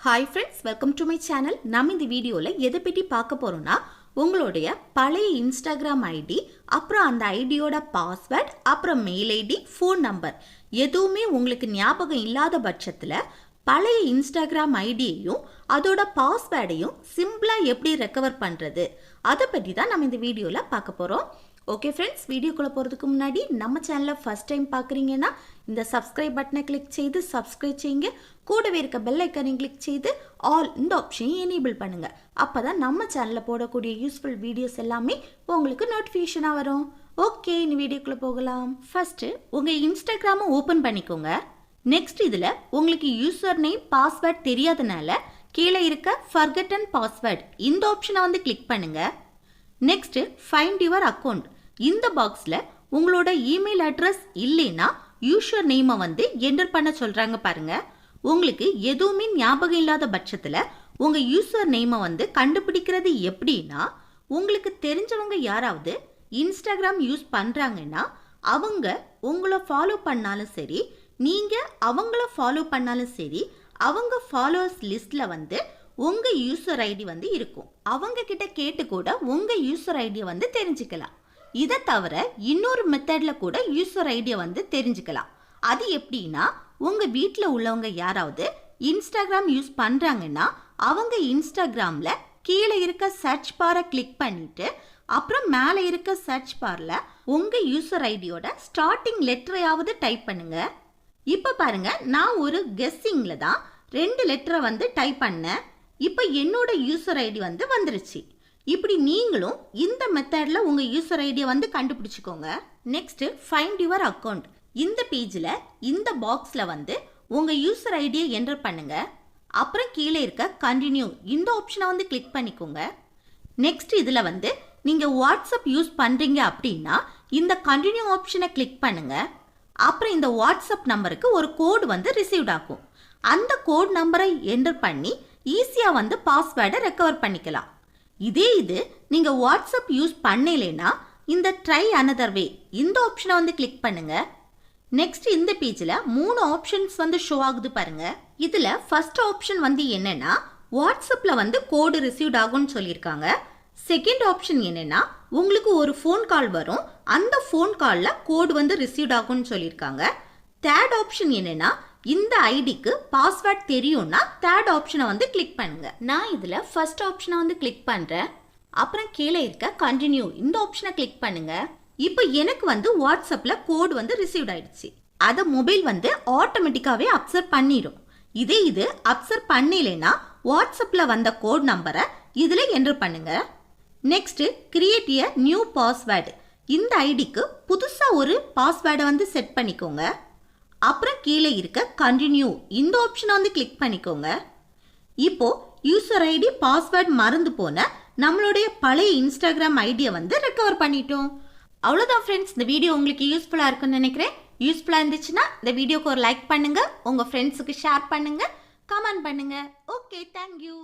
Hi friends, welcome to my channel. நம்ம இந்த வீடியோல எதை பத்தி பார்க்க போறோம்னா உங்களுடைய பழைய இன்ஸ்டாகிராம் ஐடி அப்புறம் அந்த ஐடியோட பாஸ்வேர்ட் அப்புறம் மெயில் ஐடி ஃபோன் நம்பர் எதுவுமே உங்களுக்கு ஞாபகம் இல்லாத பட்சத்தில் பழைய இன்ஸ்டாகிராம் ஐடியையும் அதோட பாஸ்வேர்டையும் சிம்பிளா எப்படி ரெக்கவர் பண்றது அதை பற்றி தான் நம்ம இந்த வீடியோல பார்க்க போறோம். ஓகே ஃப்ரெண்ட்ஸ், வீடியோக்குள்ள போகிறதுக்கு முன்னாடி நம்ம சேனலை ஃபர்ஸ்ட் டைம் பார்க்குறீங்கன்னா இந்த சப்ஸ்கிரைப் பட்டனை கிளிக் செய்து சப்ஸ்கிரைப் செய்யுங்க. கூடவே இருக்க பெல் ஐக்கனையும் கிளிக் செய்து ஆல் இந்த ஆப்ஷனையும் எனேபிள் பண்ணுங்க. அப்போ தான் நம்ம சேனலில் போடக்கூடிய யூஸ்ஃபுல் வீடியோஸ் எல்லாமே உங்களுக்கு நோட்டிஃபிகேஷனாக வரும். ஓகே, இந்த வீடியோக்குள்ளே போகலாம். ஃபர்ஸ்ட்டு உங்கள் இன்ஸ்டாகிராமை ஓப்பன் பண்ணிக்கோங்க. நெக்ஸ்ட் இதில் உங்களுக்கு யூசர் நேம் பாஸ்வேர்ட் தெரியாதனால கீழே இருக்க ஃபர்கட்டன் பாஸ்வேர்ட் இந்த ஆப்ஷனை கிளிக் பண்ணுங்க. நெக்ஸ்ட் ஃபைண்ட் யுவர் அக்கௌண்ட் இந்த பாக்ஸில் உங்களோட இமெயில் அட்ரஸ் இல்லைன்னா யூசர் நேமை என்டர் பண்ண சொல்கிறாங்க பாருங்க. உங்களுக்கு எதுவுமே ஞாபகம் இல்லாத பட்சத்தில் உங்கள் யூசர் நேமை கண்டுபிடிக்கிறது எப்படின்னா, உங்களுக்கு தெரிஞ்சவங்க யாராவது இன்ஸ்டாகிராம் யூஸ் பண்ணுறாங்கன்னா அவங்க உங்களை ஃபாலோ பண்ணாலும் சரி, நீங்கள் அவங்கள ஃபாலோ பண்ணாலும் சரி, அவங்க ஃபாலோவர்ஸ் லிஸ்ட்டில் உங்கள் யூசர் ஐடி இருக்கும். அவங்க கிட்ட கேட்டு கூட உங்கள் யூசர் ஐடியை தெரிஞ்சுக்கலாம். இதை தவிர இன்னொரு மெத்தடில் கூட யூசர் ஐடியை தெரிஞ்சுக்கலாம். அது எப்படின்னா, உங்கள் வீட்டில் உள்ளவங்க யாராவது இன்ஸ்டாகிராம் யூஸ் பண்ணுறாங்கன்னா அவங்க இன்ஸ்டாகிராமில் கீழே இருக்க சர்ச் பாரை கிளிக் பண்ணிவிட்டு அப்புறம் மேலே இருக்க சர்ச் பாரில் உங்கள் யூசர் ஐடியோட ஸ்டார்டிங் லெட்டரையாவது டைப் பண்ணுங்க. இப்போ பாருங்க, நான் ஒரு கெஸ்ஸிங்கில் தான் 2 லெட்டரை டைப் பண்ணேன். இப்போ என்னோட யூசர் ஐடி வந்துருச்சு. இப்படி நீங்களும் இந்த மெத்தடில் உங்கள் யூசர் ஐடியை கண்டுபிடிச்சிக்கோங்க. நெக்ஸ்ட் ஃபைண்ட் யுவர் அக்கௌண்ட் இந்த பேஜில் இந்த பாக்ஸில் உங்கள் யூசர் ஐடியை என்டர் பண்ணுங்க. அப்புறம் கீழே இருக்க கண்டினியூ இந்த ஆப்ஷனை கிளிக் பண்ணிக்கோங்க. நெக்ஸ்ட் இதில் நீங்கள் வாட்ஸ்அப் யூஸ் பண்ணுறீங்க அப்படின்னா இந்த கண்டினியூ ஆப்ஷனை கிளிக் பண்ணுங்க. அப்புறம் இந்த வாட்ஸ்அப் நம்பருக்கு ஒரு கோடு ரிசீவ்ட் ஆகும். அந்த கோட் நம்பரை என்டர் பண்ணி ஈஸியாக பாஸ்வேர்டை ரெக்கவர் பண்ணிக்கலாம். இது நீங்கள் வாட்ஸ்அப் யூஸ் பண்ணலைன்னா இந்த ட்ரை அனதர் வே இந்த ஆப்ஷனை கிளிக் பண்ணுங்க. நெக்ஸ்ட் இந்த பேஜில் 3 ஆப்ஷன்ஸ் ஷோ ஆகுது பாருங்க. இதில் ஃபர்ஸ்ட் ஆப்ஷன் என்னன்னா, வாட்ஸ்அப்பில் கோடு ரிசீவ்ட் ஆகும்னு சொல்லியிருக்காங்க. செகண்ட் ஆப்ஷன் என்னன்னா, உங்களுக்கு ஒரு ஃபோன் கால் வரும், அந்த ஃபோன் காலில் கோடு ரிசீவ்ட் ஆகும்னு சொல்லியிருக்காங்க. தேர்ட் ஆப்ஷன் என்னன்னா, இந்த ஐடிக்கு பாஸ்வேர்ட் தெரியும்னா தேர்ட் ஆப்ஷனை கிளிக் பண்ணுங்க. நான் இதில் ஃபர்ஸ்ட் ஆப்ஷனை கிளிக் பண்ணுறேன். அப்புறம் கீழே இருக்க கண்டினியூ இந்த ஆப்ஷனை கிளிக் பண்ணுங்க. இப்போ எனக்கு வாட்ஸ்அப்பில் கோடு ரிசீவ்ட் ஆயிடுச்சு. அதை மொபைல் ஆட்டோமேட்டிக்காகவே அப்சர்வ் பண்ணிடும். இது அப்சர்வ் பண்ணலைன்னா வாட்ஸ்அப்பில் வந்த கோட் நம்பரை இதில் என்டர் பண்ணுங்க. Next create a new password இந்த ஐடிக்கு புதுசாக ஒரு பாஸ்வேர்டை செட் பண்ணிக்கோங்க. அப்புறம் கீழே இருக்க கண்டினியூ இந்த ஆப்ஷனை கிளிக் பண்ணிக்கோங்க. இப்போ யூசர் ஐடி பாஸ்வேர்ட் மறந்து போன நம்மளுடைய பழைய இன்ஸ்டாகிராம் ஐடியை ரெக்கவர் பண்ணிட்டோம். அவ்வளோதான் ஃப்ரெண்ட்ஸ், இந்த வீடியோ உங்களுக்கு யூஸ்ஃபுல்லாக இருக்குன்னு நினைக்கிறேன். யூஸ்ஃபுல்லாக இருந்துச்சுன்னா இந்த வீடியோக்கு ஒரு லைக் பண்ணுங்க, உங்கள் ஃப்ரெண்ட்ஸுக்கு ஷேர் பண்ணுங்க, கமெண்ட் பண்ணுங்க. Okay, thank you.